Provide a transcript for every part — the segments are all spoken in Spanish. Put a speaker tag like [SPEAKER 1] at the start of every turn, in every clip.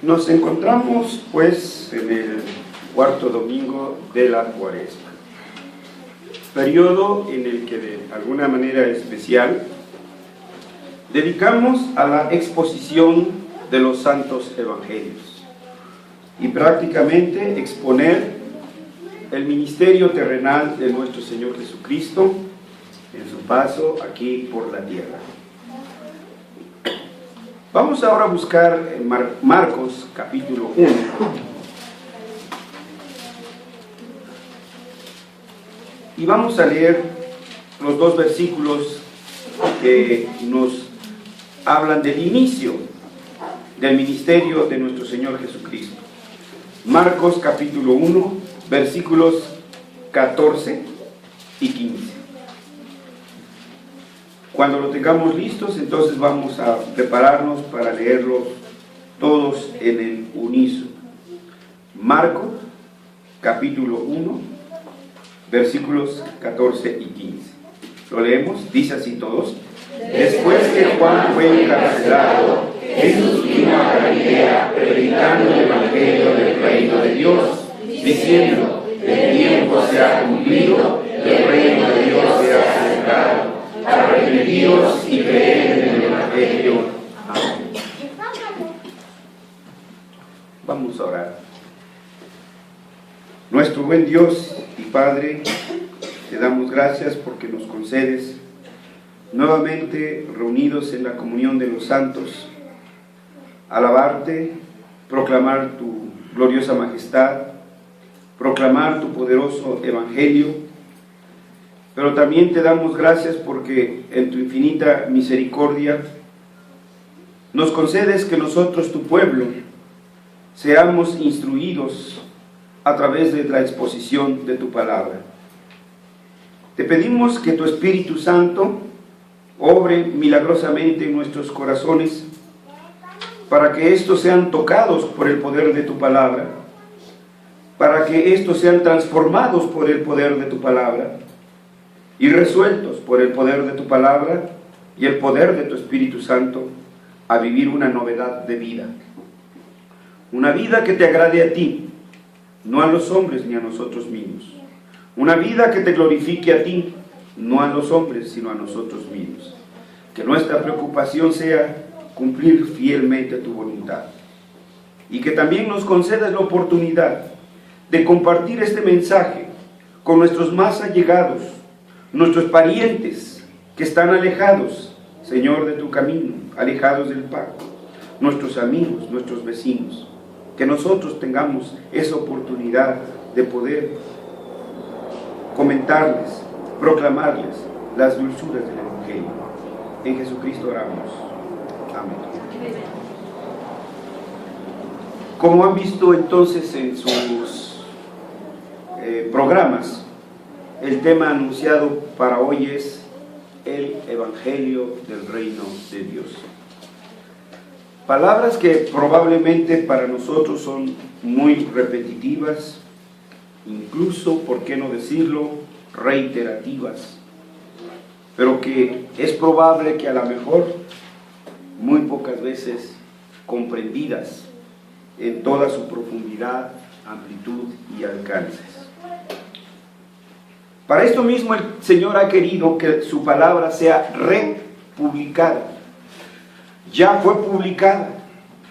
[SPEAKER 1] Nos encontramos pues en el cuarto domingo de la Cuaresma, periodo en el que de alguna manera especial dedicamos a la exposición de los santos evangelios y prácticamente exponer el ministerio terrenal de nuestro Señor Jesucristo en su paso aquí por la tierra. Vamos ahora a buscar Marcos capítulo 1. Y vamos a leer los dos versículos que nos hablan del inicio del ministerio de nuestro Señor Jesucristo. Marcos capítulo 1, versículos 14 y 15. Cuando lo tengamos listos, entonces vamos a prepararnos para leerlos todos en el unísono. Marcos, capítulo 1, versículos 14 y 15. ¿Lo leemos? Dice así todos. Después que Juan fue encarcelado, Jesús vino a Galilea predicando el evangelio del reino de Dios, diciendo: el tiempo se ha cumplido y el reino de Dios se ha acercado. Arrepentidos y creed en el evangelio. Amén. Vamos a orar. Nuestro buen Dios y Padre, te damos gracias porque nos concedes nuevamente reunidos en la comunión de los santos, alabarte, proclamar tu gloriosa majestad, proclamar tu poderoso evangelio. Pero también te damos gracias porque en tu infinita misericordia nos concedes que nosotros, tu pueblo, seamos instruidos a través de la exposición de tu palabra. Te pedimos que tu Espíritu Santo obre milagrosamente en nuestros corazones para que estos sean tocados por el poder de tu palabra, para que estos sean transformados por el poder de tu palabra y resueltos por el poder de tu palabra y el poder de tu Espíritu Santo a vivir una novedad de vida. Una vida que te agrade a ti, no a los hombres ni a nosotros mismos. Una vida que te glorifique a ti, no a los hombres sino a nosotros mismos. Que nuestra preocupación sea cumplir fielmente tu voluntad. Y que también nos concedas la oportunidad de compartir este mensaje con nuestros más allegados, nuestros parientes que están alejados, Señor, de tu camino, alejados del pacto, nuestros amigos, nuestros vecinos, que nosotros tengamos esa oportunidad de poder comentarles, proclamarles las dulzuras del Evangelio. En Jesucristo oramos. Amén. Como han visto entonces en sus programas, el tema anunciado para hoy es el Evangelio del Reino de Dios. Palabras que probablemente para nosotros son muy repetitivas, incluso, ¿por qué no decirlo?, reiterativas, pero que es probable que a lo mejor muy pocas veces comprendidas en toda su profundidad, amplitud y alcances. Para esto mismo el Señor ha querido que su palabra sea republicada. Ya fue publicada.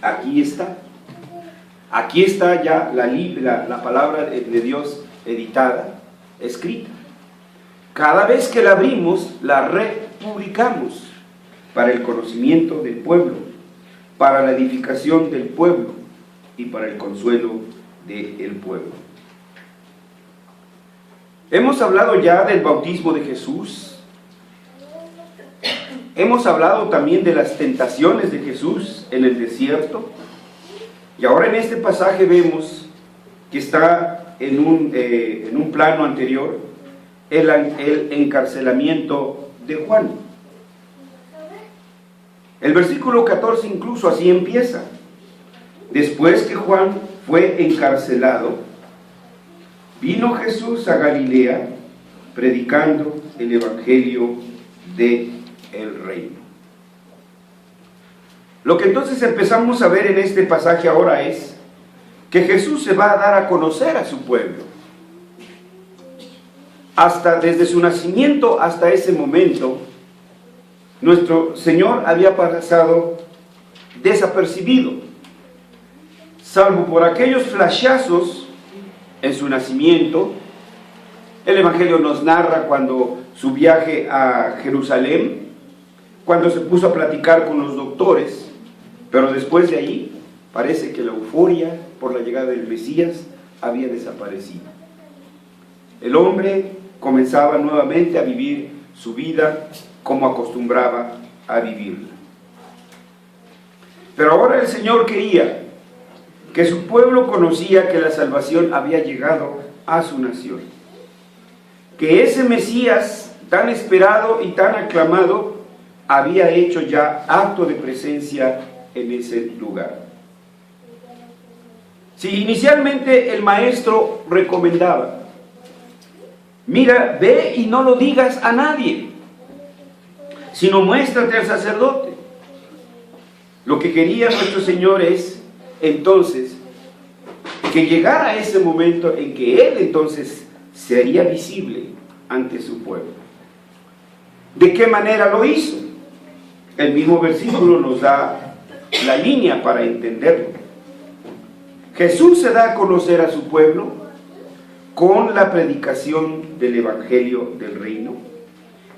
[SPEAKER 1] Aquí está. Aquí está ya la palabra de Dios editada, escrita. Cada vez que la abrimos, la republicamos para el conocimiento del pueblo, para la edificación del pueblo y para el consuelo del pueblo. Hemos hablado ya del bautismo de Jesús. Hemos hablado también de las tentaciones de Jesús en el desierto. Y ahora en este pasaje vemos que está en un plano anterior el encarcelamiento de Juan. El versículo 14 incluso así empieza. Después que Juan fue encarcelado, vino Jesús a Galilea predicando el evangelio del reino. Lo que entonces empezamos a ver en este pasaje ahora es que Jesús se va a dar a conocer a su pueblo. Desde su nacimiento hasta ese momento, nuestro Señor había pasado desapercibido, salvo por aquellos flashazos en su nacimiento. El Evangelio nos narra cuando su viaje a Jerusalén, cuando se puso a platicar con los doctores, pero después de allí parece que la euforia por la llegada del Mesías había desaparecido. El hombre comenzaba nuevamente a vivir su vida como acostumbraba a vivirla. Pero ahora el Señor quería que su pueblo conocía que la salvación había llegado a su nación, que ese Mesías tan esperado y tan aclamado había hecho ya acto de presencia en ese lugar. Si inicialmente el maestro recomendaba: mira, ve y no lo digas a nadie, sino muéstrate al sacerdote. Lo que quería nuestro Señor es entonces que llegara ese momento en que Él entonces se haría visible ante su pueblo. ¿De qué manera lo hizo? El mismo versículo nos da la línea para entenderlo. Jesús se da a conocer a su pueblo con la predicación del Evangelio del Reino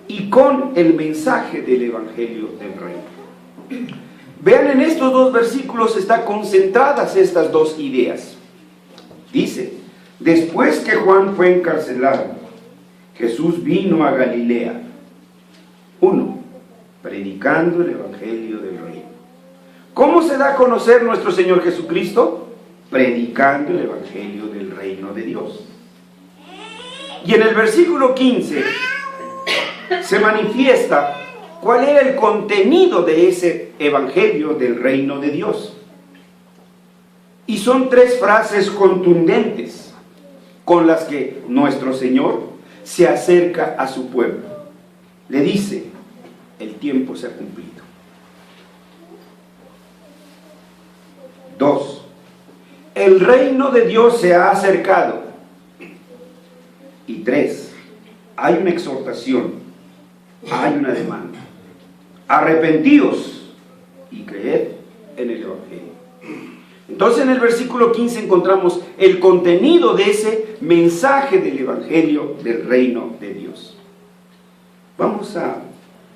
[SPEAKER 1] y con el mensaje del Evangelio del Reino. Vean, en estos dos versículos están concentradas estas dos ideas. Dice: después que Juan fue encarcelado, Jesús vino a Galilea. 1. Predicando el Evangelio del Reino. ¿Cómo se da a conocer nuestro Señor Jesucristo? Predicando el Evangelio del Reino de Dios. Y en el versículo 15 se manifiesta cuál era el contenido de ese Evangelio del Reino de Dios. Y son 3 frases contundentes con las que nuestro Señor se acerca a su pueblo. Le dice: el tiempo se ha cumplido. 2. El reino de Dios se ha acercado. Y 3. Hay una exhortación, hay una demanda: arrepentíos y creed en el Evangelio. Entonces en el versículo 15 encontramos el contenido de ese mensaje del Evangelio del Reino de Dios. Vamos a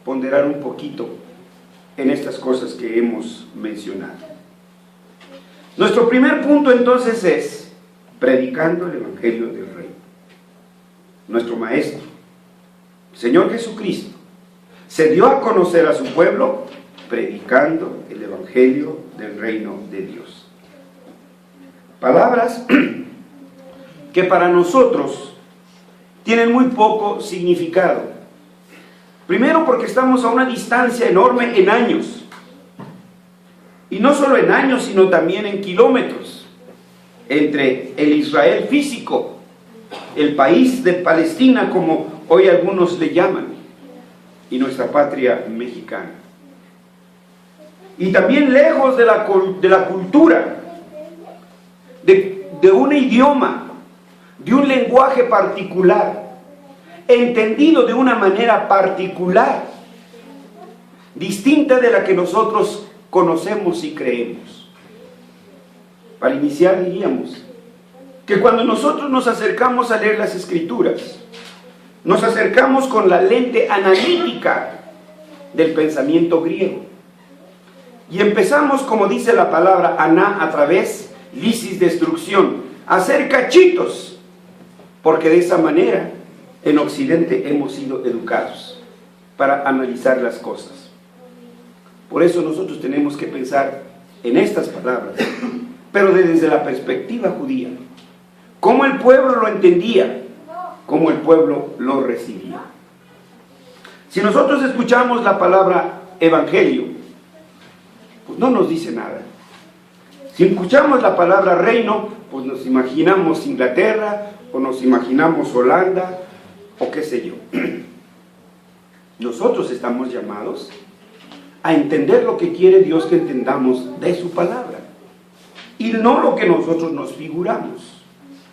[SPEAKER 1] ponderar un poquito en estas cosas que hemos mencionado. Nuestro primer punto entonces es predicando el Evangelio del Reino. Nuestro Maestro, Señor Jesucristo, se dio a conocer a su pueblo predicando el Evangelio del Reino de Dios. Palabras que para nosotros tienen muy poco significado. Primero, porque estamos a una distancia enorme en años. Y no solo en años, sino también en kilómetros. Entre el Israel físico, el país de Palestina, como hoy algunos le llaman, y nuestra patria mexicana. Y también lejos de la cultura, de un idioma, de un lenguaje particular, entendido de una manera particular, distinta de la que nosotros conocemos y creemos. Para iniciar diríamos que cuando nosotros nos acercamos a leer las Escrituras, nos acercamos con la lente analítica del pensamiento griego. Y empezamos, como dice la palabra aná, a través, lisis, destrucción, a hacer cachitos, porque de esa manera en Occidente hemos sido educados para analizar las cosas. Por eso nosotros tenemos que pensar en estas palabras, pero desde la perspectiva judía, cómo el pueblo lo entendía, cómo el pueblo lo recibía. Si nosotros escuchamos la palabra evangelio, pues no nos dice nada. Si escuchamos la palabra reino, pues nos imaginamos Inglaterra, o nos imaginamos Holanda, o qué sé yo. Nosotros estamos llamados a entender lo que quiere Dios que entendamos de su palabra, y no lo que nosotros nos figuramos,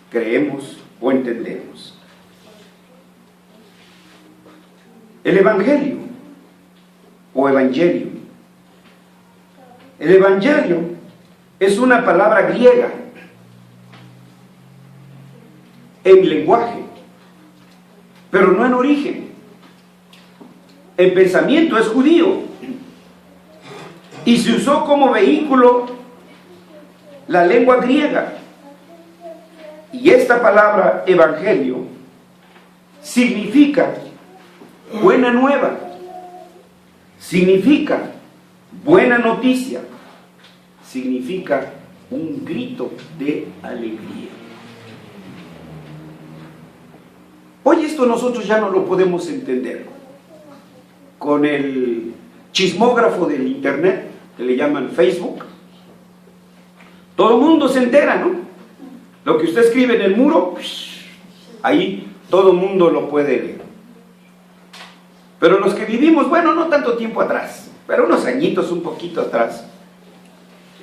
[SPEAKER 1] creemos o entendemos. El Evangelio o Evangelio. El Evangelio es una palabra griega en lenguaje, pero no en origen. En pensamiento es judío y se usó como vehículo la lengua griega. Y esta palabra evangelio significa buena nueva, significa buena noticia, significa un grito de alegría. Hoy esto nosotros ya no lo podemos entender. Con el chismógrafo del internet, que le llaman Facebook, todo el mundo se entera, ¿no? Lo que usted escribe en el muro, ahí todo el mundo lo puede leer. Pero los que vivimos, bueno, no tanto tiempo atrás, pero unos añitos un poquito atrás,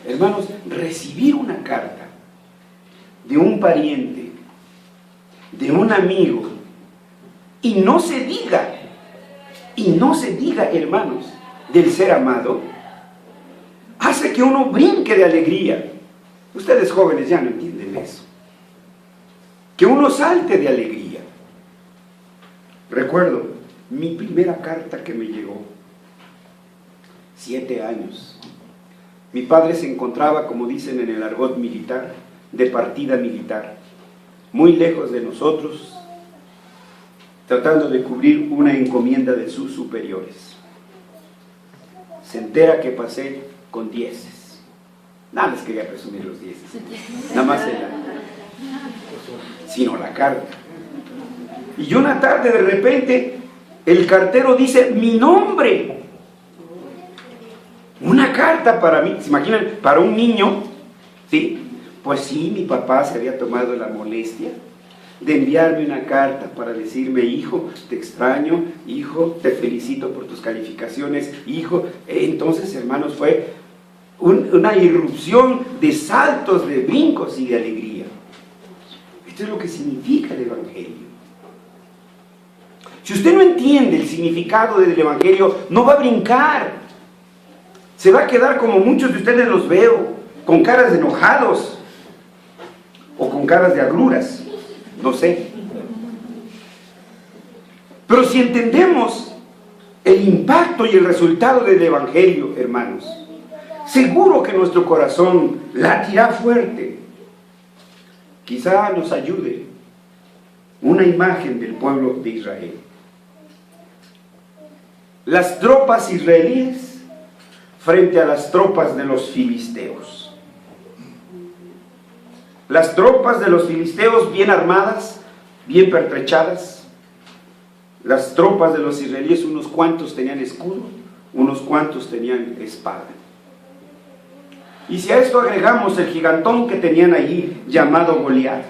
[SPEAKER 1] hermanos, recibir una carta de un pariente, de un amigo, y no se diga, hermanos, del ser amado, hace que uno brinque de alegría. Ustedes jóvenes ya no entienden eso. Que uno salte de alegría. Recuerdo mi primera carta que me llegó, 7 años. Mi padre se encontraba, como dicen en el argot militar, de partida militar, muy lejos de nosotros, tratando de cubrir una encomienda de sus superiores. Se entera que pasé con 10. Nada les quería presumir los 10, nada más sino la carta. Y una tarde de repente el cartero dice mi nombre. Una carta para mí, ¿se imaginan? Para un niño, ¿sí? Pues sí, mi papá se había tomado la molestia de enviarme una carta para decirme, hijo, te extraño, hijo, te felicito por tus calificaciones, hijo. Entonces, hermanos, fue una irrupción de saltos, de brincos y de alegría. Esto es lo que significa el Evangelio. Si usted no entiende el significado del Evangelio, no va a brincar. Se va a quedar como muchos de ustedes los veo, con caras de enojados o con caras de agruras, no sé. Pero si entendemos el impacto y el resultado del Evangelio, hermanos, seguro que nuestro corazón latirá fuerte. Quizá nos ayude una imagen del pueblo de Israel. Las tropas israelíes frente a las tropas de los filisteos. Las tropas de los filisteos bien armadas, bien pertrechadas. Las tropas de los israelíes, unos cuantos tenían escudo, unos cuantos tenían espada. Y si a esto agregamos el gigantón que tenían allí, llamado Goliat,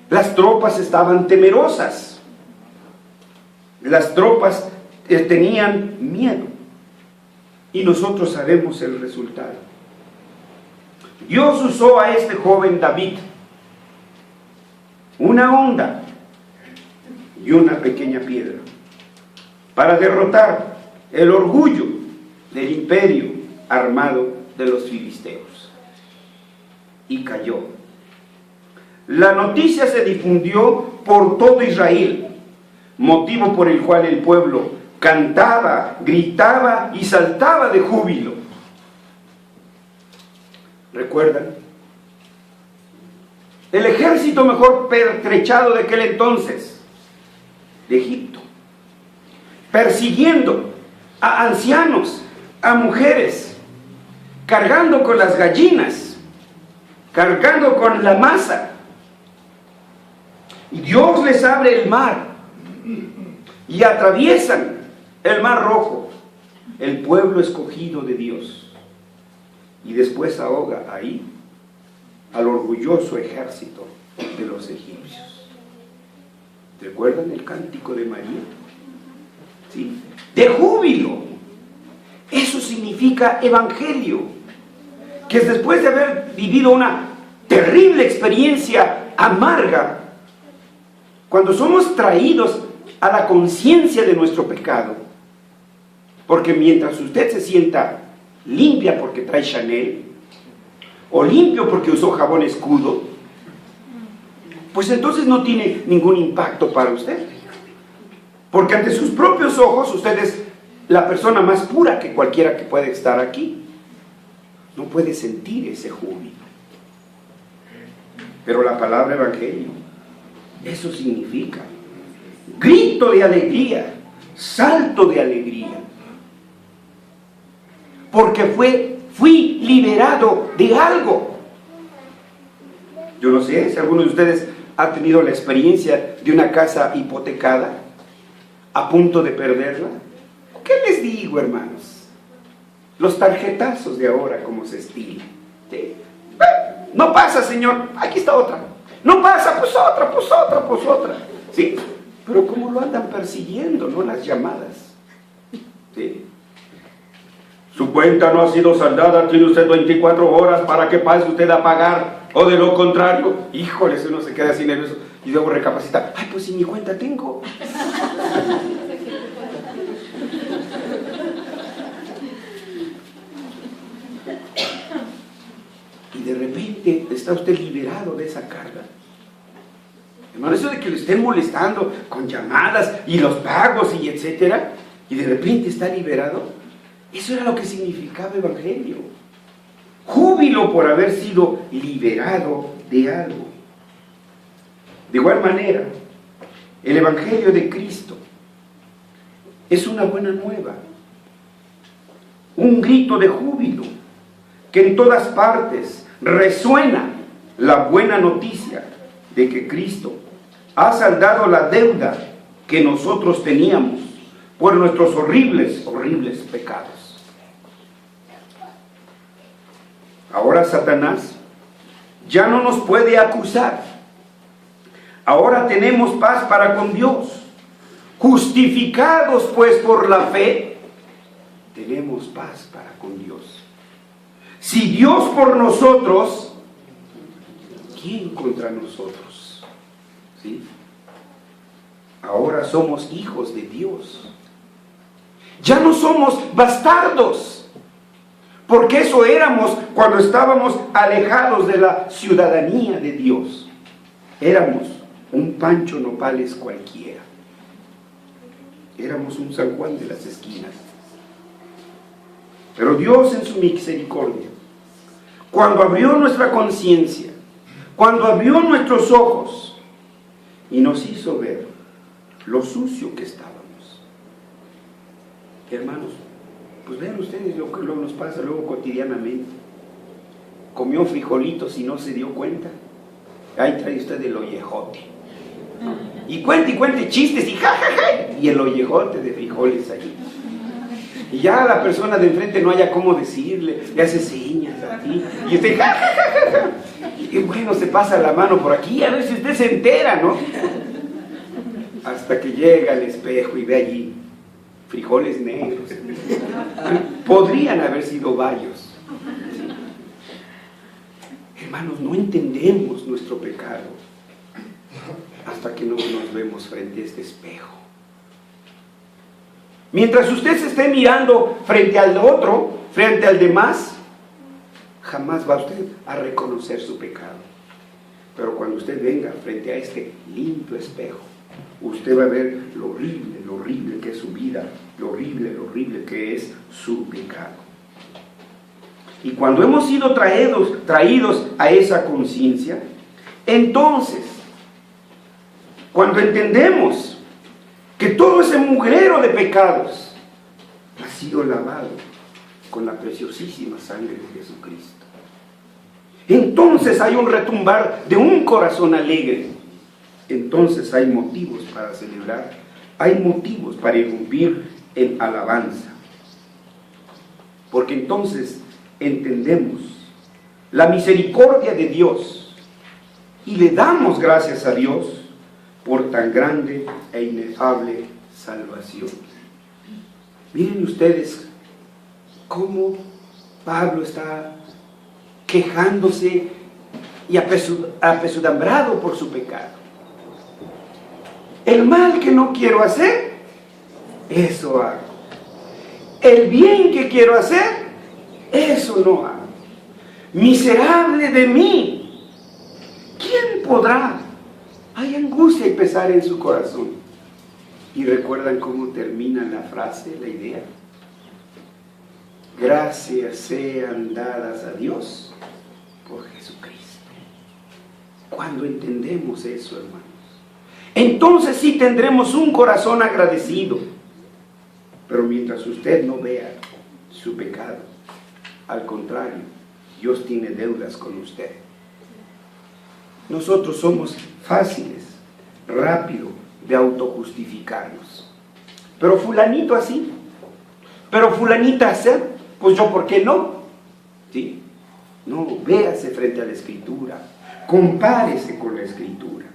[SPEAKER 1] las tropas estaban temerosas. Las tropas tenían miedo. Y nosotros sabemos el resultado. Dios usó a este joven David una honda y una pequeña piedra para derrotar el orgullo del imperio armado de los filisteos. Y cayó. La noticia se difundió por todo Israel, motivo por el cual el pueblo cantaba, gritaba y saltaba de júbilo. ¿Recuerdan? El ejército mejor pertrechado de aquel entonces, de Egipto, persiguiendo a ancianos, a mujeres, cargando con las gallinas, cargando con la masa. Y Dios les abre el mar y atraviesan el mar rojo, el pueblo escogido de Dios, y después ahoga ahí al orgulloso ejército de los egipcios. ¿Recuerdan el cántico de María? ¿Sí? De júbilo. significa evangelio, que es después de haber vivido una terrible experiencia amarga, cuando somos traídos a la conciencia de nuestro pecado, porque mientras usted se sienta limpia porque trae Chanel, o limpio porque usó jabón escudo, pues entonces no tiene ningún impacto para usted, porque ante sus propios ojos usted es la persona más pura que cualquiera que puede estar aquí. No puede sentir ese júbilo. Pero la palabra evangelio, eso significa grito de alegría, salto de alegría, porque fui liberado de algo. Yo no sé si alguno de ustedes ha tenido la experiencia de una casa hipotecada, a punto de perderla. ¿Qué les digo, hermanos? Los tarjetazos de ahora, como se estila. ¿Sí? No pasa, señor, aquí está otra. No pasa, pues otra, pues otra, pues otra. ¿Sí? Pero ¿cómo lo andan persiguiendo, no? Las llamadas. ¿Sí? Su cuenta no ha sido saldada, tiene usted 24 horas para que pase usted a pagar, o de lo contrario, híjoles, uno se queda así nervioso y luego recapacita, ay, pues si mi cuenta tengo. Y de repente está usted liberado de esa carga. Hermano, eso de que le estén molestando con llamadas y los pagos y etcétera, y de repente está liberado, eso era lo que significaba evangelio. Júbilo por haber sido liberado de algo. De igual manera, el evangelio de Cristo es una buena nueva, un grito de júbilo, que en todas partes resuena la buena noticia de que Cristo ha saldado la deuda que nosotros teníamos por nuestros horribles pecados. Ahora Satanás ya no nos puede acusar. Ahora tenemos paz para con Dios. Justificados pues por la fe, tenemos paz para con Dios. Si Dios por nosotros, ¿quién contra nosotros? ¿Sí? Ahora somos hijos de Dios. Ya no somos bastardos, porque eso éramos cuando estábamos alejados de la ciudadanía de Dios. Éramos un Pancho Nopales cualquiera. Éramos un San Juan de las esquinas. Pero Dios en su misericordia, cuando abrió nuestra conciencia, cuando abrió nuestros ojos y nos hizo ver lo sucio que estábamos. Hermanos, pues vean ustedes lo que nos pasa luego cotidianamente. Comió frijolitos y no se dio cuenta. Ahí trae usted el ollejote. Y cuente chistes y jajaja. Y el ollejote de frijoles allí. Y ya la persona de enfrente no haya cómo decirle, le hace señas aquí. Y usted jajaja. Y bueno, se pasa la mano por aquí, a ver si usted se entera, ¿no? Hasta que llega al espejo y ve allí frijoles negros. Podrían haber sido varios. Hermanos, no entendemos nuestro pecado hasta que no nos vemos frente a este espejo. Mientras usted se esté mirando frente al otro, frente al demás, jamás va usted a reconocer su pecado. Pero cuando usted venga frente a este limpio espejo, usted va a ver lo horrible que es su vida, lo horrible que es su pecado. Y cuando hemos sido traídos a esa conciencia, entonces, cuando entendemos que todo ese mugrero de pecados ha sido lavado con la preciosísima sangre de Jesucristo, entonces hay un retumbar de un corazón alegre. Entonces hay motivos para celebrar, hay motivos para irrumpir en alabanza. Porque entonces entendemos la misericordia de Dios y le damos gracias a Dios por tan grande e inefable salvación. Miren ustedes cómo Pablo está quejándose y apesadumbrado por su pecado. El mal que no quiero hacer, eso hago. El bien que quiero hacer, eso no hago. Miserable de mí, ¿quién podrá? Hay angustia y pesar en su corazón. ¿Y recuerdan cómo termina la frase, la idea? Gracias sean dadas a Dios por Jesucristo. Cuando entendemos eso, hermanos, entonces sí tendremos un corazón agradecido. Pero mientras usted no vea su pecado, al contrario, Dios tiene deudas con usted. Nosotros somos fáciles, rápido de autojustificarnos. Pero fulanito así, pero fulanita así, pues yo ¿por qué no? ¿Sí? No, véase frente a la Escritura, compárese con la Escritura.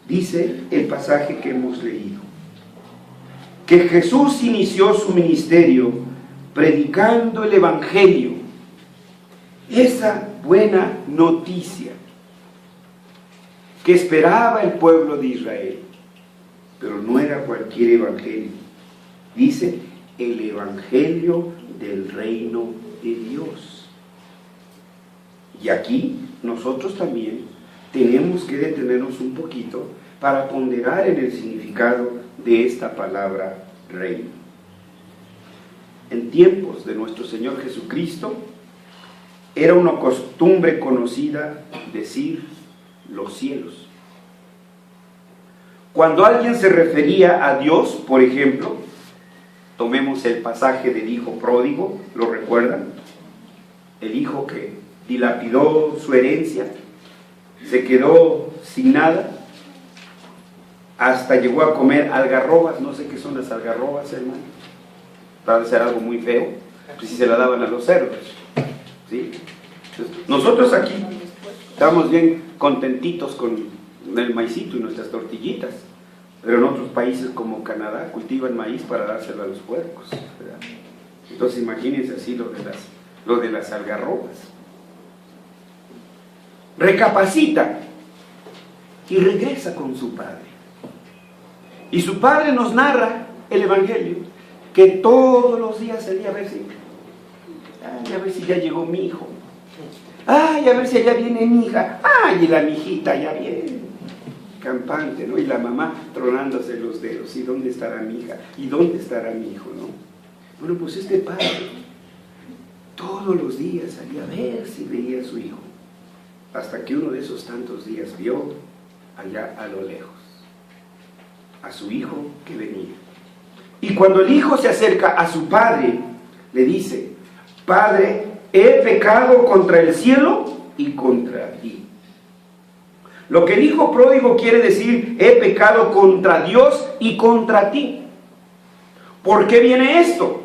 [SPEAKER 1] Dice el pasaje que hemos leído, que Jesús inició su ministerio predicando el Evangelio, esa buena noticia que esperaba el pueblo de Israel, pero no era cualquier evangelio. Dice, el Evangelio del reino de Dios. Y aquí nosotros también tenemos que detenernos un poquito para ponderar en el significado de esta palabra reino. En tiempos de nuestro Señor Jesucristo, era una costumbre conocida decir los cielos. Cuando alguien se refería a Dios, por ejemplo, tomemos el pasaje del hijo pródigo, ¿lo recuerdan? El hijo que dilapidó su herencia, se quedó sin nada, hasta llegó a comer algarrobas. No sé qué son las algarrobas, hermano, para ser algo muy feo, pues si se la daban a los cerdos, ¿sí? Entonces, nosotros aquí estamos bien contentitos con el maicito y nuestras tortillitas, pero en otros países como Canadá cultivan maíz para dárselo a los puercos, ¿verdad? Entonces imagínense así lo de las algarrobas. Recapacita y regresa con su padre. Y su padre nos narra el Evangelio, que todos los días salía a ver si ya llegó mi hijo. Ay, a ver si allá viene mi hija. Ay, y la mijita ya viene. Campante, ¿no? Y la mamá tronándose los dedos. ¿Y dónde estará mi hija? ¿Y dónde estará mi hijo, no? Bueno, pues este padre todos los días salía a ver si veía a su hijo. Hasta que uno de esos tantos días vio allá a lo lejos a su hijo que venía. Y cuando el hijo se acerca a su padre, le dice: Padre, he pecado contra el cielo y contra ti. Lo que el hijo pródigo quiere decir: he pecado contra Dios y contra ti. ¿Por qué viene esto?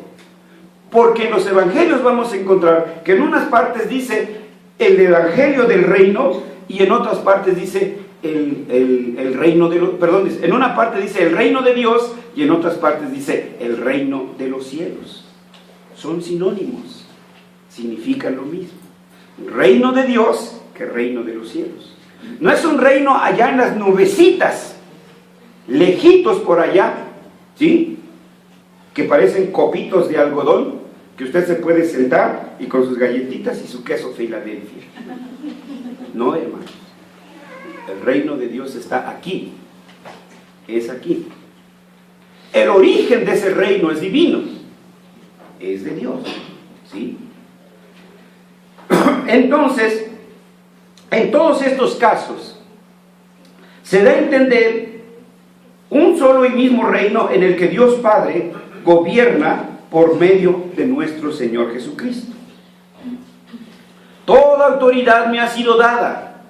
[SPEAKER 1] Porque en los evangelios vamos a encontrar que en unas partes dice el evangelio del reino y en otras partes dice el reino de los, perdón, en una parte dice el reino de Dios y en otras partes dice el reino de los cielos. Son sinónimos, significan lo mismo. Reino de Dios que reino de los cielos. No es un reino allá en las nubecitas, lejitos por allá, ¿sí? Que parecen copitos de algodón, que usted se puede sentar y con sus galletitas y su queso Filadelfia. No, hermano. El reino de Dios está aquí. Es aquí. El origen de ese reino es divino. Es de Dios. ¿Sí? Entonces, en todos estos casos, se da a entender un solo y mismo reino en el que Dios Padre gobierna por medio de nuestro Señor Jesucristo. Toda autoridad me ha sido dada,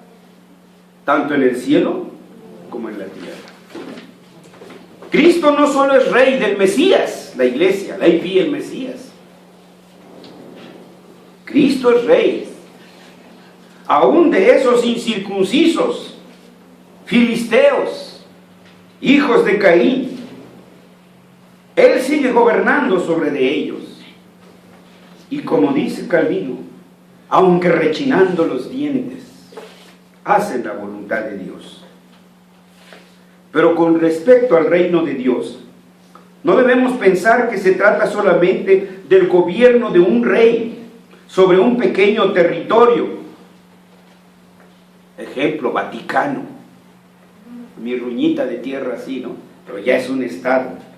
[SPEAKER 1] tanto en el cielo como en la tierra. Cristo no solo es rey del Mesías, la iglesia, la IP, el Mesías. Cristo es rey, aún de esos incircuncisos, filisteos, hijos de Caín. Él sigue gobernando sobre de ellos. Y como dice Calvino, aunque rechinando los dientes, hacen la voluntad de Dios. Pero con respecto al reino de Dios, no debemos pensar que se trata solamente del gobierno de un rey sobre un pequeño territorio. Ejemplo, Vaticano. Mi ruñita de tierra así, ¿no? Pero ya es un estado.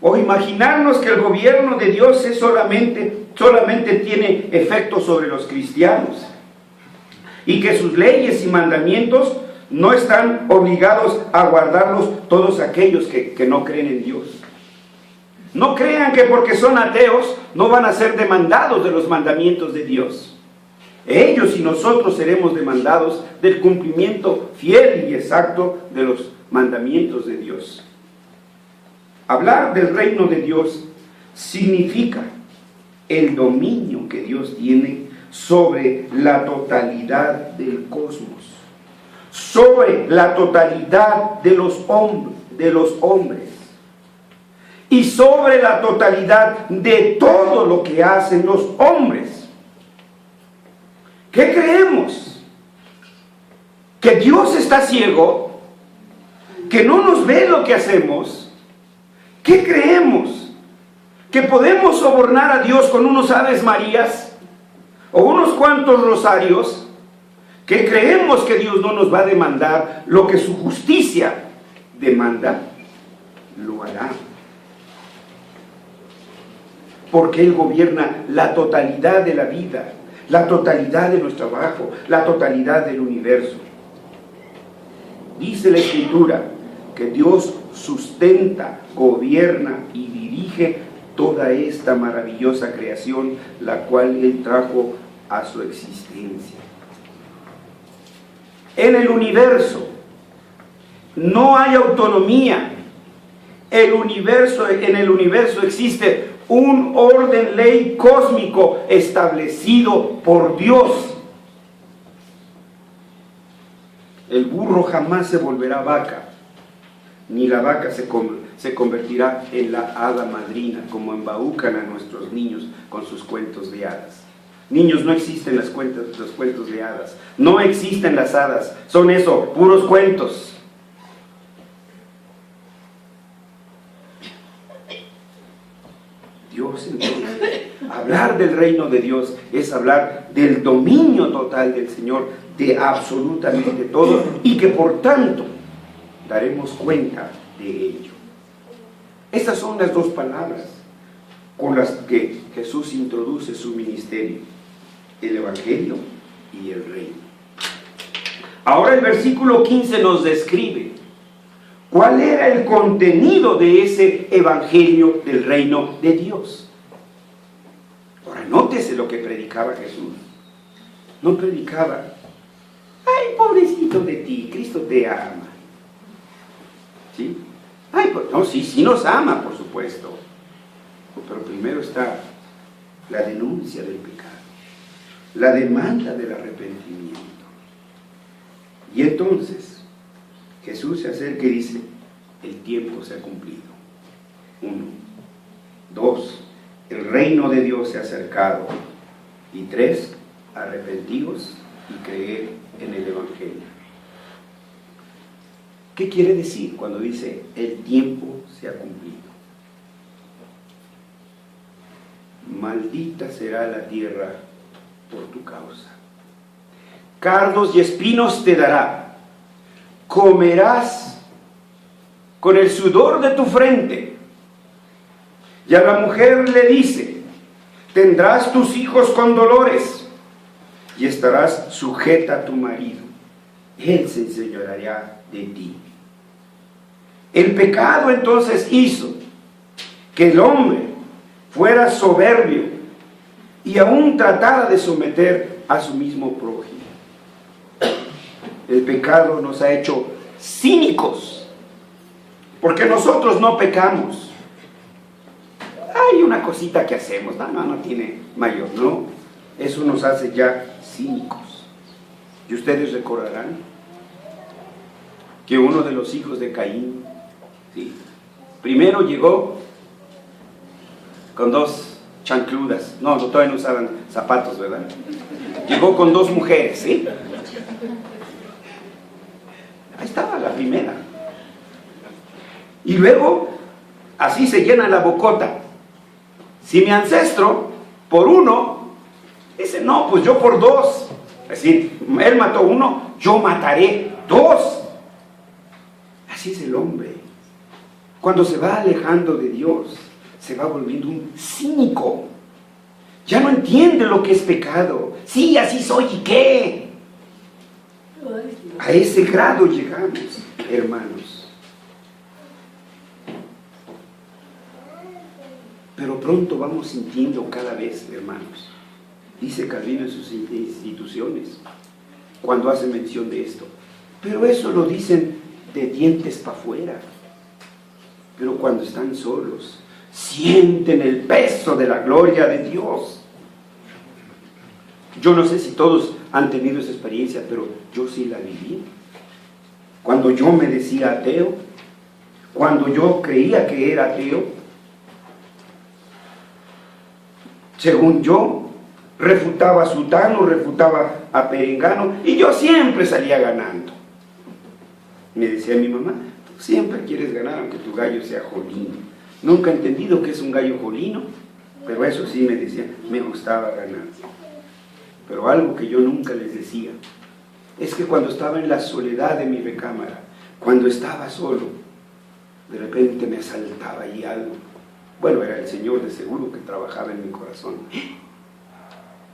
[SPEAKER 1] O imaginarnos que el gobierno de Dios es solamente tiene efecto sobre los cristianos y que sus leyes y mandamientos no están obligados a guardarlos todos aquellos que no creen en Dios. No crean que porque son ateos no van a ser demandados de los mandamientos de Dios. Ellos y nosotros seremos demandados del cumplimiento fiel y exacto de los mandamientos de Dios. Hablar del reino de Dios significa el dominio que Dios tiene sobre la totalidad del cosmos, sobre la totalidad de los hombres y sobre la totalidad de todo lo que hacen los hombres. ¿Qué creemos? ¿Que Dios está ciego? ¿Que no nos ve lo que hacemos? ¿Qué creemos? ¿Que podemos sobornar a Dios con unos Aves Marías o unos cuantos rosarios? ¿Que creemos que Dios no nos va a demandar lo que su justicia demanda? Lo hará. Porque Él gobierna la totalidad de la vida, la totalidad de nuestro trabajo, la totalidad del universo. Dice la Escritura que Dios sustenta, gobierna y dirige toda esta maravillosa creación, la cual Él trajo a su existencia. En el universo no hay autonomía. En el universo existe un orden, ley cósmico establecido por Dios. El burro jamás se volverá vaca, ni la vaca se convertirá en la hada madrina, como embaucan a nuestros niños con sus cuentos de hadas. Niños, no existen los cuentos de hadas, no existen las hadas, son eso, puros cuentos. Dios, entonces, hablar del reino de Dios es hablar del dominio total del Señor, de absolutamente todo, y que por tanto daremos cuenta de ello. Estas son las dos palabras con las que Jesús introduce su ministerio: el Evangelio y el reino. Ahora el versículo 15 nos describe cuál era el contenido de ese Evangelio del reino de Dios. Ahora nótese lo que predicaba Jesús. No predicaba: ay, pobrecito de ti, Cristo te ama. ¿Sí? Ay, no, sí nos ama, por supuesto. Pero primero está la denuncia del pecado, la demanda del arrepentimiento. Y entonces Jesús se acerca y dice: el tiempo se ha cumplido. 1. 2. El reino de Dios se ha acercado. Y 3. Arrepentíos y creed en el Evangelio. ¿Qué quiere decir cuando dice el tiempo se ha cumplido? Maldita será la tierra por tu causa. Cardos y espinos te dará. Comerás con el sudor de tu frente. Y a la mujer le dice: tendrás tus hijos con dolores y estarás sujeta a tu marido. Él se enseñoreará de ti. El pecado entonces hizo que el hombre fuera soberbio y aún tratara de someter a su mismo prójimo. El pecado nos ha hecho cínicos, porque nosotros no pecamos. Hay una cosita que hacemos, no tiene mayor, no. Eso nos hace ya cínicos. Y ustedes recordarán que uno de los hijos de Caín, ¿sí?, Primero llegó con dos chancludas. No, todavía no usaban zapatos, ¿verdad? Llegó con dos mujeres, ¿sí? Ahí estaba la primera. Y luego, así se llena la bocota. Si mi ancestro, por uno, dice, no, pues yo por dos. Es decir, él mató uno, yo mataré dos. Así es el hombre. Cuando se va alejando de Dios, se va volviendo un cínico. Ya no entiende lo que es pecado. Sí, así soy, ¿y qué? A ese grado llegamos, hermanos. Pero pronto vamos sintiendo cada vez, hermanos. Dice Calvino en sus instituciones, cuando hace mención de esto. Pero eso lo dicen de dientes para afuera. Pero cuando están solos, sienten el peso de la gloria de Dios. Yo no sé si todos han tenido esa experiencia, pero yo sí la viví. Cuando yo me decía ateo, cuando yo creía que era ateo, según yo, refutaba a Sutano, refutaba a Perengano, y yo siempre salía ganando. Me decía mi mamá, tú siempre quieres ganar aunque tu gallo sea jolino. Nunca he entendido qué es un gallo jolino, pero eso sí me decía, me gustaba ganar. Pero algo que yo nunca les decía, es que cuando estaba en la soledad de mi recámara, cuando estaba solo, de repente me asaltaba allí algo. Bueno, era el Señor de seguro que trabajaba en mi corazón.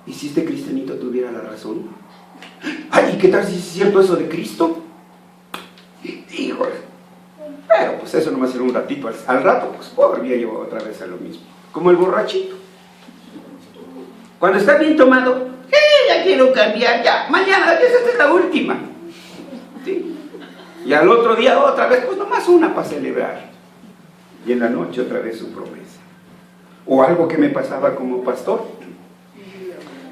[SPEAKER 1] ¿Y si este cristianito tuviera la razón? Ay, ¿y qué tal si es cierto eso de Cristo? Híjole. Pero pues eso nomás era un ratito. Al rato, pues volvía yo otra vez a lo mismo. Como el borrachito. Cuando está bien tomado, ya quiero cambiar, ya. Mañana, esta es la última. ¿Sí? Y al otro día otra vez, pues nomás una para celebrar. Y en la noche otra vez su promesa. O algo que me pasaba como pastor.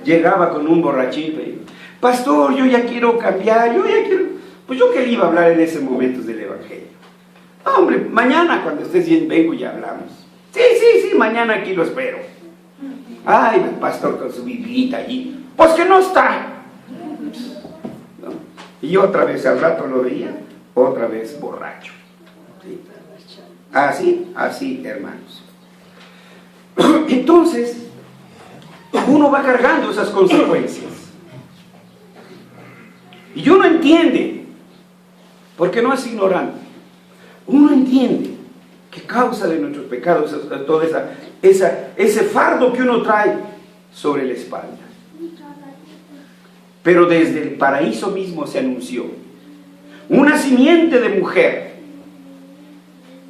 [SPEAKER 1] Llegaba con un borrachito y, pastor, yo ya quiero cambiar, yo ya quiero... Pues yo que le iba a hablar en ese momento del Evangelio. No, hombre, mañana cuando estés bien vengo y hablamos. Sí, mañana aquí lo espero. Ay, el pastor con su biblita allí. Pues que no está. ¿No? Y otra vez al rato lo veía, otra vez borracho. ¿Sí? Así, hermanos. Entonces, uno va cargando esas consecuencias. Y uno entiende, porque no es ignorante, uno entiende que causa de nuestros pecados todo ese fardo que uno trae sobre la espalda. Pero desde el paraíso mismo se anunció una simiente de mujer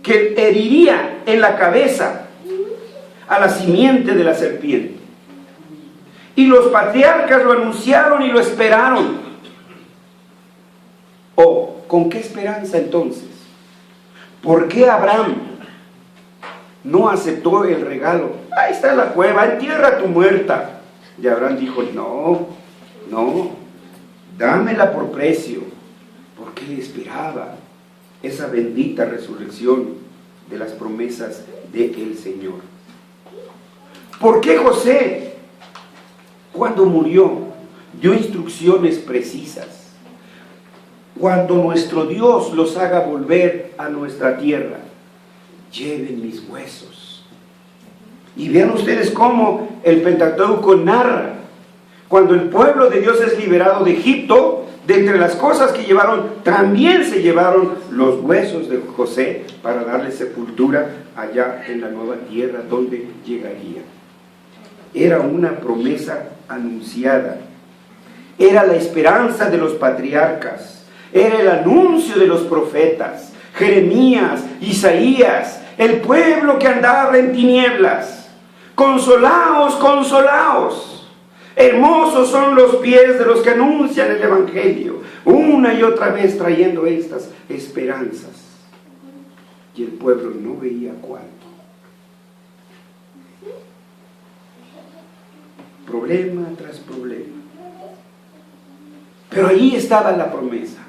[SPEAKER 1] que heriría en la cabeza a la simiente de la serpiente. Y los patriarcas lo anunciaron y lo esperaron. ¿Con qué esperanza entonces? ¿Por qué Abraham no aceptó el regalo? Ahí está la cueva, entierra tu muerta. Y Abraham dijo, no, dámela por precio, porque él esperaba esa bendita resurrección de las promesas del Señor. ¿Por qué José, cuando murió, dio instrucciones precisas? Cuando nuestro Dios los haga volver a nuestra tierra, lleven mis huesos. Y vean ustedes cómo el Pentateuco narra, cuando el pueblo de Dios es liberado de Egipto, de entre las cosas que llevaron, también se llevaron los huesos de José para darle sepultura allá en la nueva tierra donde llegaría. Era una promesa anunciada, era la esperanza de los patriarcas, era el anuncio de los profetas, Jeremías, Isaías, el pueblo que andaba en tinieblas. Consolaos, consolaos. Hermosos son los pies de los que anuncian el Evangelio, una y otra vez trayendo estas esperanzas. Y el pueblo no veía cuánto. Problema tras problema. Pero ahí estaba la promesa.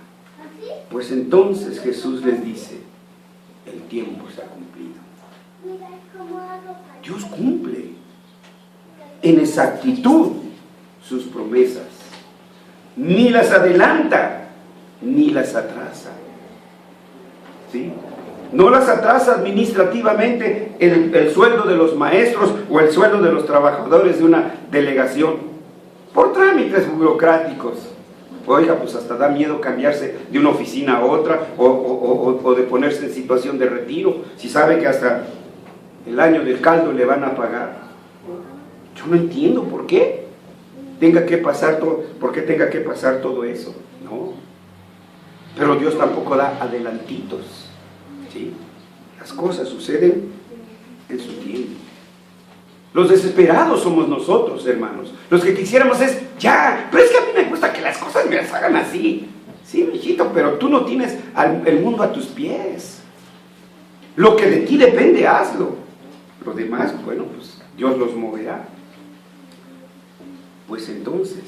[SPEAKER 1] Pues entonces Jesús les dice, el tiempo se ha cumplido. Dios cumple en exactitud sus promesas. Ni las adelanta, ni las atrasa. ¿Sí? No las atrasa administrativamente el sueldo de los maestros o el sueldo de los trabajadores de una delegación por trámites burocráticos. Oiga, pues hasta da miedo cambiarse de una oficina a otra o de ponerse en situación de retiro si sabe que hasta el año del caldo le van a pagar. Yo no entiendo por qué tenga que pasar todo eso. No. Pero Dios tampoco da adelantitos. ¿Sí? Las cosas suceden en su tiempo. Los desesperados somos nosotros, hermanos. Los que quisiéramos es ya, pero es que a mí me gusta que las cosas me las hagan así. Sí, mijito, pero tú no tienes el mundo a tus pies. Lo que de ti depende, hazlo. Lo demás, bueno, pues Dios los moverá. Pues entonces,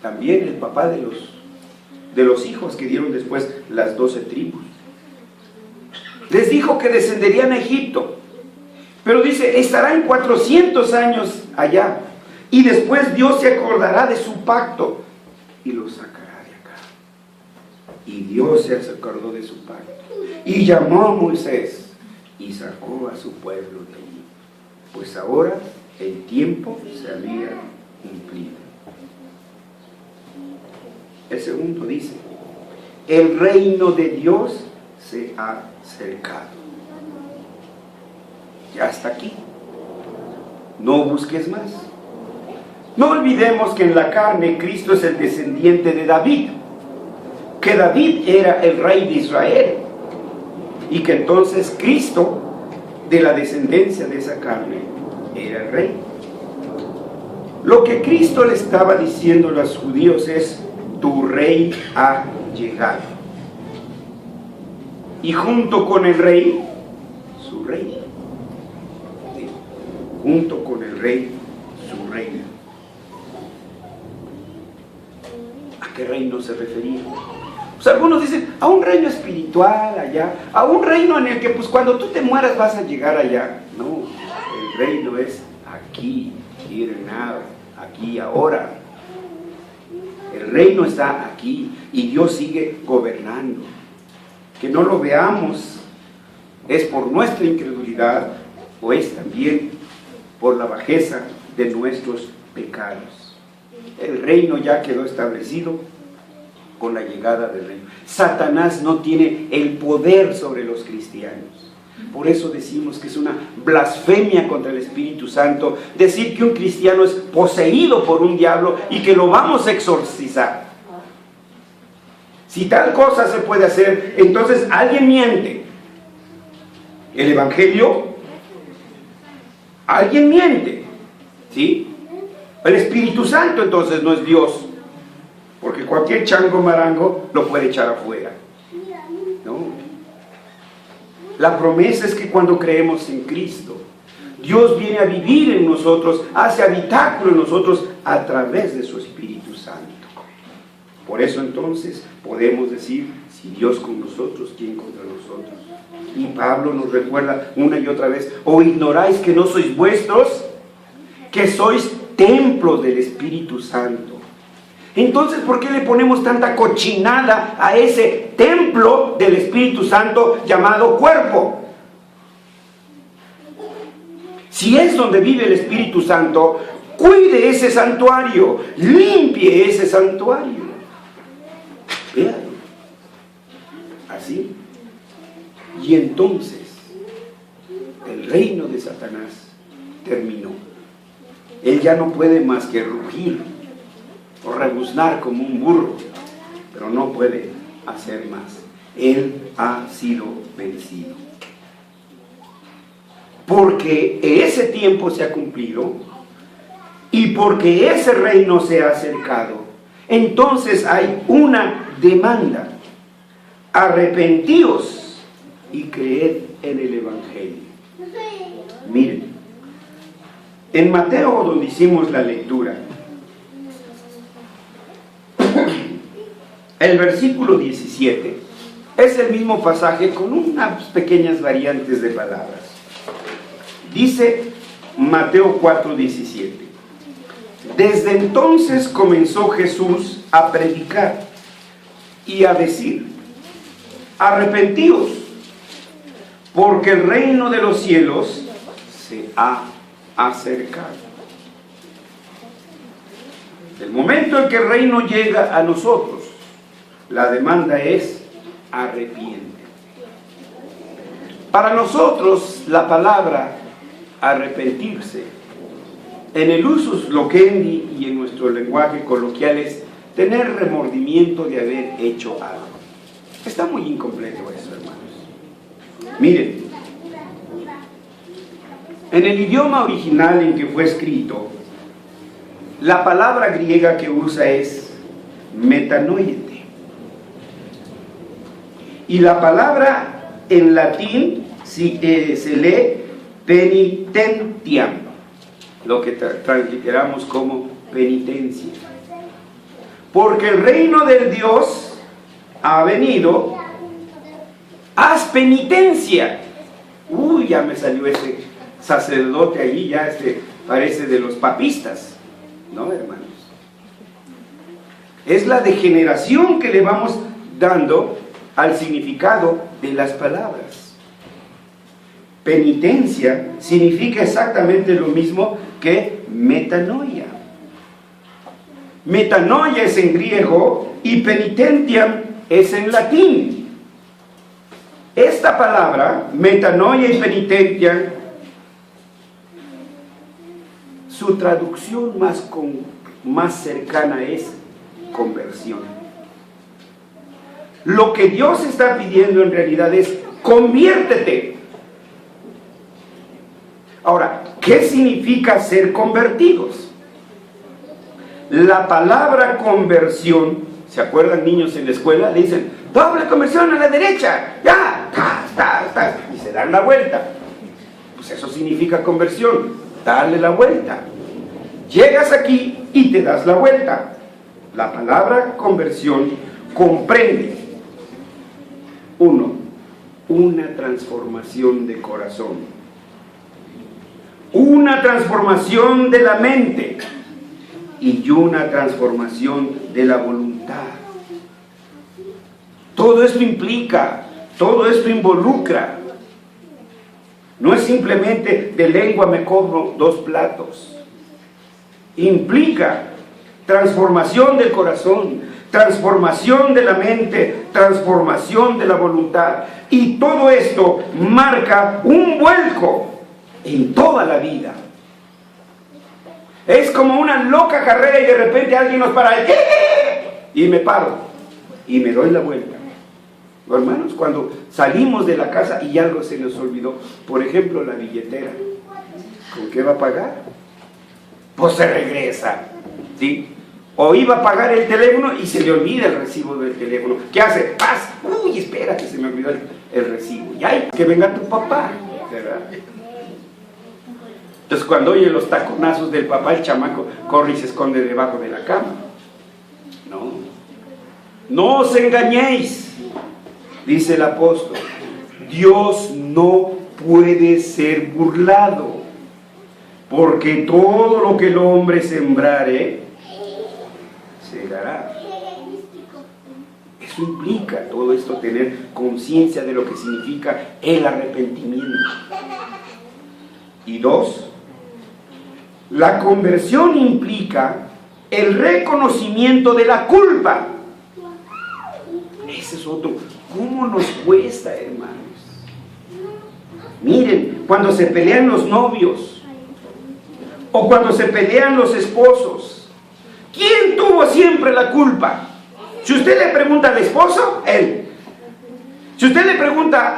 [SPEAKER 1] también el papá de los hijos que dieron después las 12 tribus, les dijo que descenderían a Egipto, pero dice, estarán 400 años allá, y después Dios se acordará de su pacto, y los sacará de acá. Y Dios se acordó de su pacto, y llamó a Moisés, y sacó a su pueblo de allí, pues ahora el tiempo se había cumplido. El segundo dice, el reino de Dios se ha acercado. Ya está aquí. No busques más. No olvidemos que en la carne Cristo es el descendiente de David, que David era el rey de Israel, y que entonces Cristo, de la descendencia de esa carne, era el rey. Lo que Cristo le estaba diciendo a los judíos es, tu rey ha llegado. Y junto con el rey, su reino. ¿Sí? Junto con el rey, su reino. ¿A qué reino se refería? Pues algunos dicen, a un reino espiritual allá, a un reino en el que pues cuando tú te mueras vas a llegar allá. No, el reino es aquí, here now, aquí, ahora. El reino está aquí y Dios sigue gobernando. Que no lo veamos es por nuestra incredulidad o es también por la bajeza de nuestros pecados. El reino ya quedó establecido con la llegada del reino. Satanás no tiene el poder sobre los cristianos. Por eso decimos que es una blasfemia contra el Espíritu Santo decir que un cristiano es poseído por un diablo y que lo vamos a exorcizar. Si tal cosa se puede hacer, entonces alguien miente. El Evangelio, alguien miente. ¿Sí? El Espíritu Santo entonces no es Dios, porque cualquier chango marango lo puede echar afuera. No. La promesa es que cuando creemos en Cristo, Dios viene a vivir en nosotros, hace habitáculo en nosotros a través de su Espíritu Santo. Por eso entonces podemos decir, si Dios con nosotros, ¿quién contra nosotros? Y Pablo nos recuerda una y otra vez, ¿o ignoráis que no sois vuestros? Que sois templo del Espíritu Santo. Entonces, ¿por qué le ponemos tanta cochinada a ese templo del Espíritu Santo llamado cuerpo? Si es donde vive el Espíritu Santo, cuide ese santuario, limpie ese santuario. Véanlo. Así. Y entonces, el reino de Satanás terminó. Él ya no puede más que rugir o rebuznar como un burro, pero no puede hacer más. Él ha sido vencido. Porque ese tiempo se ha cumplido y porque ese reino se ha acercado, entonces hay una demanda: arrepentíos y creed en el Evangelio. Miren, en Mateo, donde hicimos la lectura, El versículo 17 es el mismo pasaje con unas pequeñas variantes de palabras. Dice Mateo 4:17: desde entonces comenzó Jesús a predicar y a decir: arrepentíos, porque el reino de los cielos se ha acercado. El momento en que el reino llega a nosotros, la demanda es: arrepiéntete. Para nosotros, la palabra arrepentirse, en el uso loquendi y en nuestro lenguaje coloquial, es tener remordimiento de haber hecho algo. Está muy incompleto eso, hermanos. Miren, en el idioma original en que fue escrito, la palabra griega que usa es metanoite. Y la palabra en latín se lee penitentiam, lo que transliteramos como penitencia. Porque el reino de Dios ha venido, haz penitencia. Uy, ya me salió ese sacerdote allí, ya parece de los papistas. No, hermanos. Es la degeneración que le vamos dando al significado de las palabras. Penitencia significa exactamente lo mismo que metanoia. Metanoia es en griego y penitentiam es en latín. Esta palabra, metanoia y penitentiam, su traducción más cercana es conversión. Lo que Dios está pidiendo en realidad es: conviértete. Ahora, ¿qué significa ser convertidos? La palabra conversión, ¿se acuerdan, niños, en la escuela? Le dicen: doble conversión a la derecha, ya, y se dan la vuelta. Pues eso significa conversión, darle la vuelta. Llegas aquí y te das la vuelta. La palabra conversión comprende: uno, una transformación de corazón, una transformación de la mente y una transformación de la voluntad. Todo esto implica, todo esto involucra. No es simplemente de lengua me cobro 2 platos. Implica transformación del corazón, transformación de la mente, transformación de la voluntad. Y todo esto marca un vuelco en toda la vida. Es como una loca carrera y de repente alguien nos para y me paro y me doy la vuelta. Hermanos, cuando salimos de la casa y algo se nos olvidó, por ejemplo la billetera, ¿con qué va a pagar? Pues se regresa, ¿sí? O iba a pagar el teléfono y se le olvida el recibo del teléfono. ¿Qué hace? ¡Paz! ¡Uy, espera que se me olvidó el recibo! Y ¡ay, que venga tu papá! ¿Verdad? Entonces cuando oye los taconazos del papá, el chamaco corre y se esconde debajo de la cama. No os engañéis, dice el apóstol. Dios no puede ser burlado, porque todo lo que el hombre sembrare, segará. Eso implica, todo esto, tener conciencia de lo que significa el arrepentimiento. Y 2, la conversión implica el reconocimiento de la culpa. Ese es otro. ¿Cómo nos cuesta, hermanos? Miren, cuando se pelean los novios o cuando se pelean los esposos, ¿quién tuvo siempre la culpa? Si usted le pregunta al esposo, él. Si usted le pregunta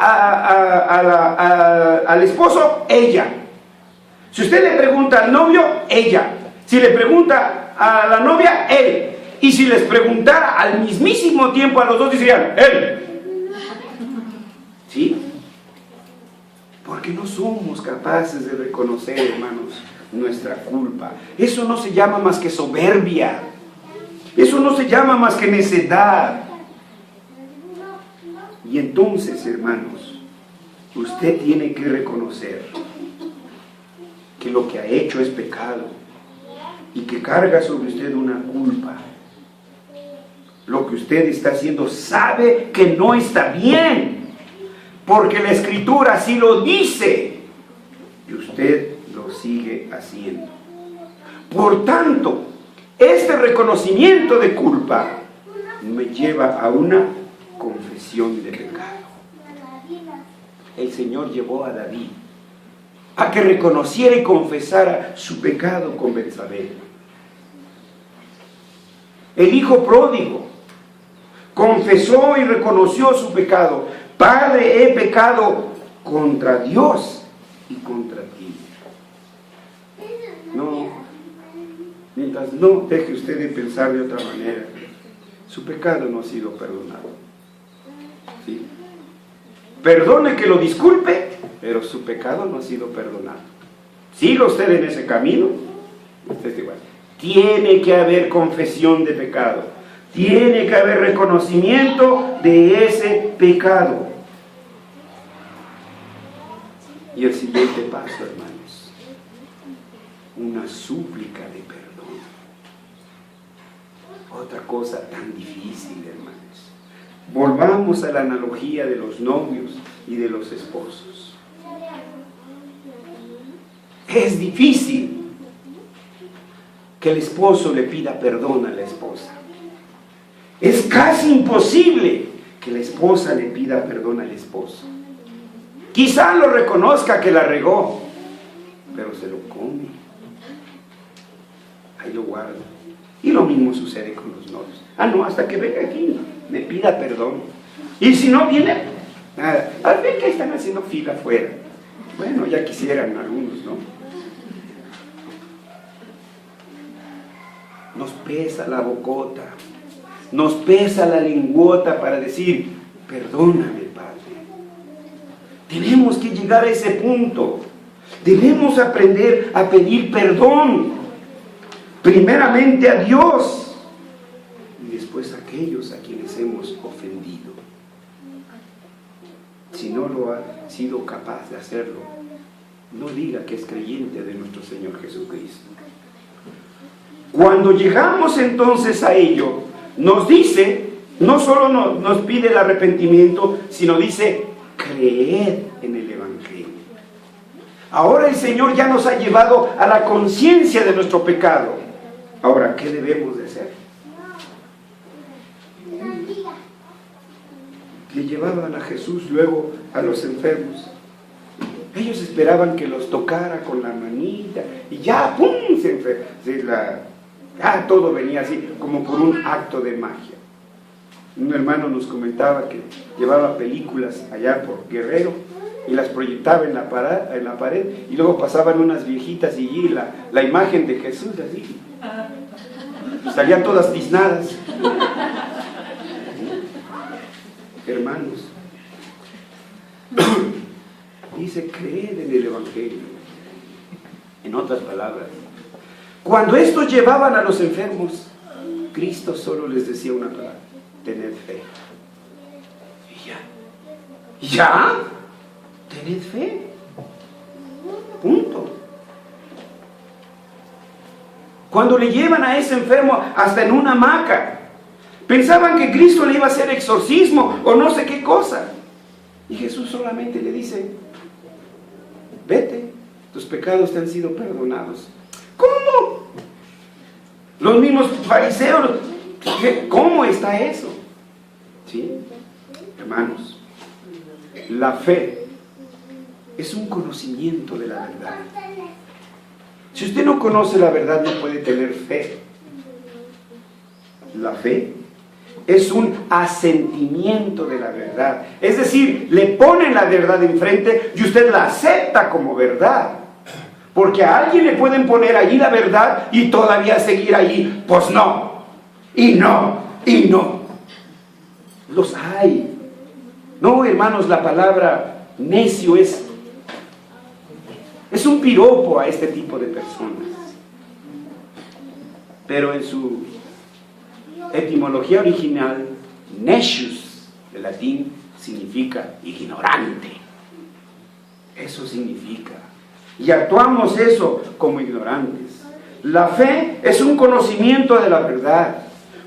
[SPEAKER 1] al esposo, ella. Si usted le pregunta al novio, ella. Si le pregunta a la novia, él. Y si les preguntara al mismísimo tiempo a los dos, dirían, él. ¿Sí? Porque no somos capaces de reconocer, hermanos, nuestra culpa. Eso no se llama más que soberbia. Eso no se llama más que necedad. Y entonces, hermanos, usted tiene que reconocer que lo que ha hecho es pecado y que carga sobre usted una culpa. Lo que usted está haciendo sabe que no está bien, porque la Escritura así lo dice, y usted lo sigue haciendo. Por tanto, este reconocimiento de culpa me lleva a una confesión de pecado. El Señor llevó a David a que reconociera y confesara su pecado con Betsabé. El hijo pródigo confesó y reconoció su pecado. Padre, he pecado contra Dios y contra ti. No, mientras no deje usted de pensar de otra manera, su pecado no ha sido perdonado. ¿Sí? Perdone que lo disculpe, pero su pecado no ha sido perdonado. Siga usted en ese camino, usted es igual. Tiene que haber confesión de pecado. Tiene que haber reconocimiento de ese pecado. Y el siguiente paso, hermanos, una súplica de perdón. Otra cosa tan difícil, hermanos. Volvamos a la analogía de los novios y de los esposos. Es difícil que el esposo le pida perdón a la esposa. Es casi imposible que la esposa le pida perdón al esposo. Quizá lo reconozca que la regó, pero se lo come. Ahí lo guarda. Y lo mismo sucede con los novios. No, hasta que venga aquí, me pida perdón. Y si no viene, nada. Al ver que están haciendo fila afuera. Bueno, ya quisieran algunos, ¿no? Nos pesa la bocota, nos pesa la lengüota para decir, perdóname, Padre. Tenemos que llegar a ese punto. Debemos aprender a pedir perdón. Primeramente a Dios y después a aquellos a quienes hemos ofendido. Si no lo ha sido capaz de hacerlo, no diga que es creyente de nuestro Señor Jesucristo. Cuando llegamos entonces a ello, nos dice, no solo nos pide el arrepentimiento, sino dice, creed en el Evangelio. Ahora el Señor ya nos ha llevado a la conciencia de nuestro pecado. Ahora, ¿qué debemos de hacer? Le llevaban a Jesús luego a los enfermos. Ellos esperaban que los tocara con la manita y ya, ¡pum!, todo venía así, como por un acto de magia. Un hermano nos comentaba que llevaba películas allá por Guerrero y las proyectaba en la pared y luego pasaban unas viejitas y allí la imagen de Jesús así. Salían todas tiznadas. Hermanos, dice, creed en el Evangelio. En otras palabras, cuando estos llevaban a los enfermos, Cristo solo les decía una palabra: tened fe. Y ya, tened fe. Punto. Cuando le llevan a ese enfermo hasta en una hamaca, pensaban que Cristo le iba a hacer exorcismo o no sé qué cosa. Y Jesús solamente le dice, vete, tus pecados te han sido perdonados. ¿Cómo? Los mismos fariseos, ¿cómo está eso? ¿Sí? Hermanos, la fe es un conocimiento de la verdad. Si usted no conoce la verdad, no puede tener fe. La fe es un asentimiento de la verdad. Es decir, le ponen la verdad enfrente y usted la acepta como verdad. Porque a alguien le pueden poner allí la verdad y todavía seguir allí. Pues no, y no, y no. Los hay. No, hermanos, la palabra necio es un piropo a este tipo de personas. Pero en su etimología original, necius, de latín, significa ignorante. Eso significa. Y actuamos eso como ignorantes. La fe es un conocimiento de la verdad,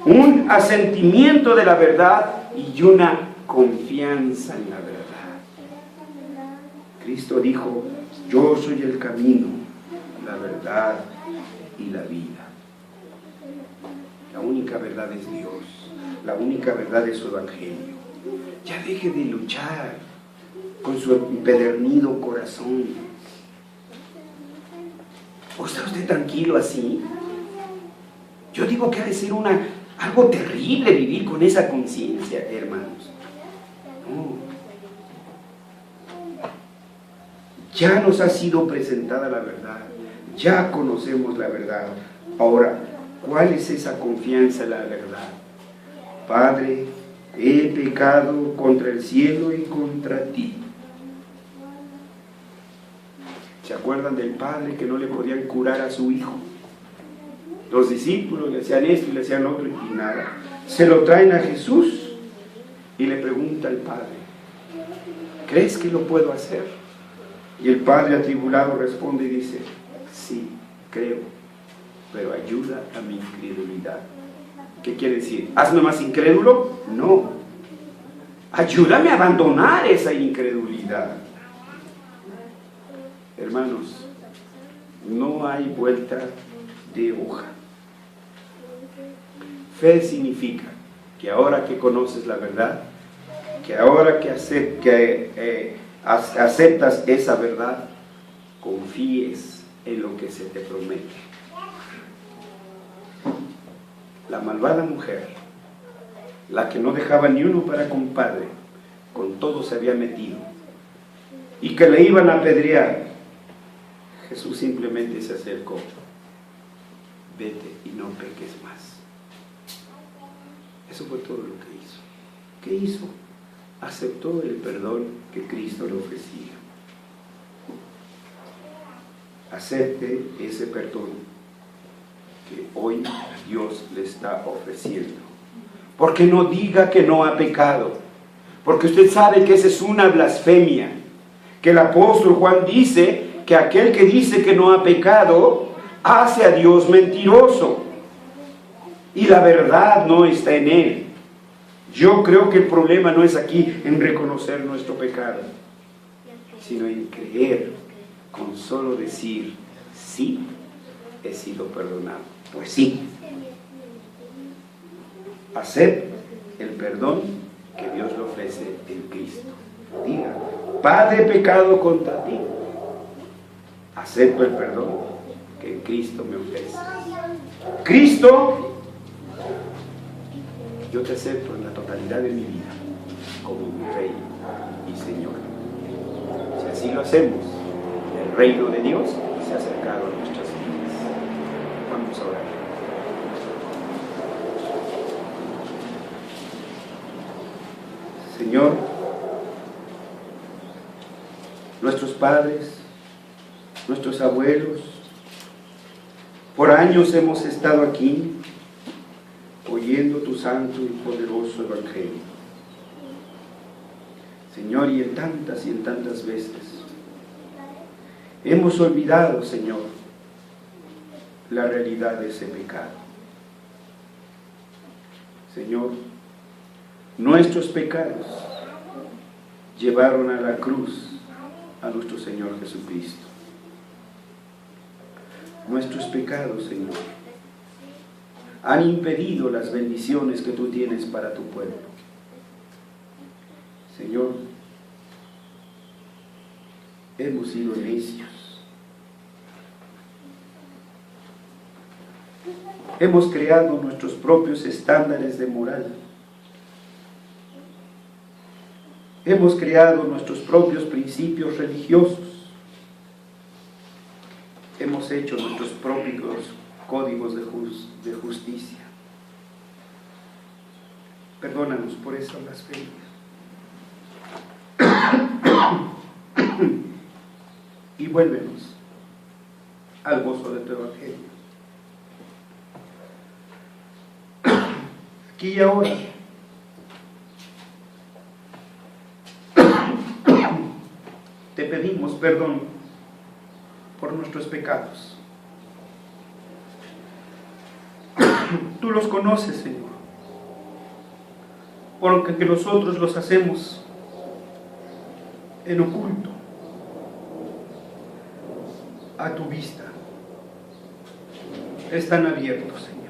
[SPEAKER 1] un asentimiento de la verdad y una confianza en la verdad. Cristo dijo: yo soy el camino, la verdad y la vida. La única verdad es Dios. La única verdad es su evangelio. Ya deje de luchar con su empedernido corazón. ¿O está usted tranquilo así? Yo digo que ha de ser algo terrible vivir con esa conciencia, hermanos. No. Ya nos ha sido presentada la verdad. Ya conocemos la verdad. Ahora, ¿cuál es esa confianza en la verdad? Padre, he pecado contra el cielo y contra ti. ¿Se acuerdan del padre que no le podían curar a su hijo? Los discípulos le hacían esto y le hacían lo otro y nada. Se lo traen a Jesús y le pregunta al padre: ¿crees que lo puedo hacer? Y el padre atribulado responde y dice: sí, creo, pero ayuda a mi incredulidad. ¿Qué quiere decir? ¿Hazme más incrédulo? No. Ayúdame a abandonar esa incredulidad. Hermanos, no hay vuelta de hoja. Fe significa que ahora que conoces la verdad, que ahora que aceptas esa verdad, confíes en lo que se te promete. La malvada mujer, la que no dejaba ni uno para compadre, con todo se había metido, y que le iban a apedrear, Jesús simplemente se acercó: vete y no peques más. Eso fue todo lo que hizo. ¿Qué hizo? Aceptó el perdón que Cristo le ofrecía. Acepte ese perdón que hoy Dios le está ofreciendo. Porque no diga que no ha pecado, porque usted sabe que esa es una blasfemia, que el apóstol Juan dice que aquel que dice que no ha pecado hace a Dios mentiroso y la verdad no está en él. Yo creo que el problema no es aquí en reconocer nuestro pecado, sino en creer, con solo decir: sí, he sido perdonado. Pues sí, acepte el perdón que Dios le ofrece en Cristo. Diga: Padre, he pecado contra ti. Acepto el perdón que en Cristo me ofrece. Cristo, yo te acepto en la totalidad de mi vida como mi Rey y Señor. Si así lo hacemos, el reino de Dios se ha acercado a nuestras vidas. Vamos a orar. Señor, nuestros padres, nuestros abuelos, por años hemos estado aquí oyendo tu santo y poderoso evangelio. Señor, y en tantas veces hemos olvidado, Señor, la realidad de ese pecado. Señor, nuestros pecados llevaron a la cruz a nuestro Señor Jesucristo. Nuestros pecados, Señor, han impedido las bendiciones que tú tienes para tu pueblo. Señor, hemos sido necios. Hemos creado nuestros propios estándares de moral. Hemos creado nuestros propios principios religiosos. Hemos hecho nuestros propios códigos de justicia. Perdónanos por esa blasfemia. Y vuélvenos al gozo de tu evangelio. Aquí y ahora, pedimos perdón por nuestros pecados. Tú los conoces, Señor, porque nosotros los hacemos en oculto, a tu vista. Están abiertos, Señor.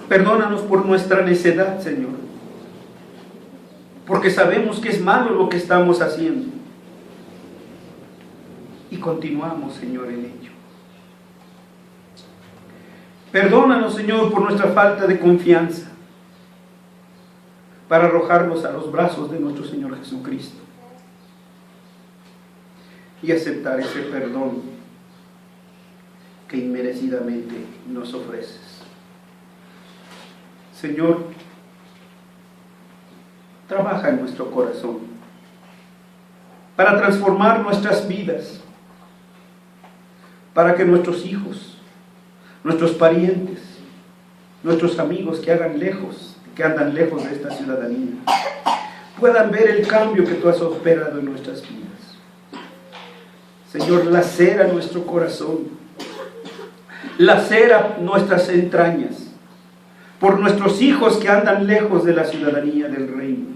[SPEAKER 1] Perdónanos por nuestra necedad, Señor, porque sabemos que es malo lo que estamos haciendo y continuamos, Señor, en ello. Perdónanos, Señor, por nuestra falta de confianza para arrojarnos a los brazos de nuestro Señor Jesucristo y aceptar ese perdón que inmerecidamente nos ofreces. Señor, trabaja en nuestro corazón para transformar nuestras vidas, para que nuestros hijos, nuestros parientes, nuestros amigos que andan lejos de esta ciudadanía, puedan ver el cambio que tú has operado en nuestras vidas. Señor, lacera nuestro corazón, lacera nuestras entrañas, por nuestros hijos que andan lejos de la ciudadanía del reino.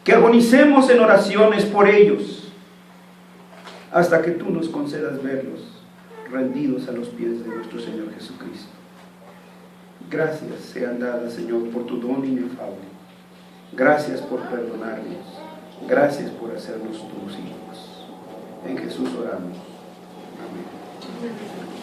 [SPEAKER 1] Que agonicemos en oraciones por ellos, hasta que tú nos concedas verlos rendidos a los pies de nuestro Señor Jesucristo. Gracias sean dadas, Señor, por tu don inefable. Gracias por perdonarnos. Gracias por hacernos tus hijos. En Jesús oramos. Amén.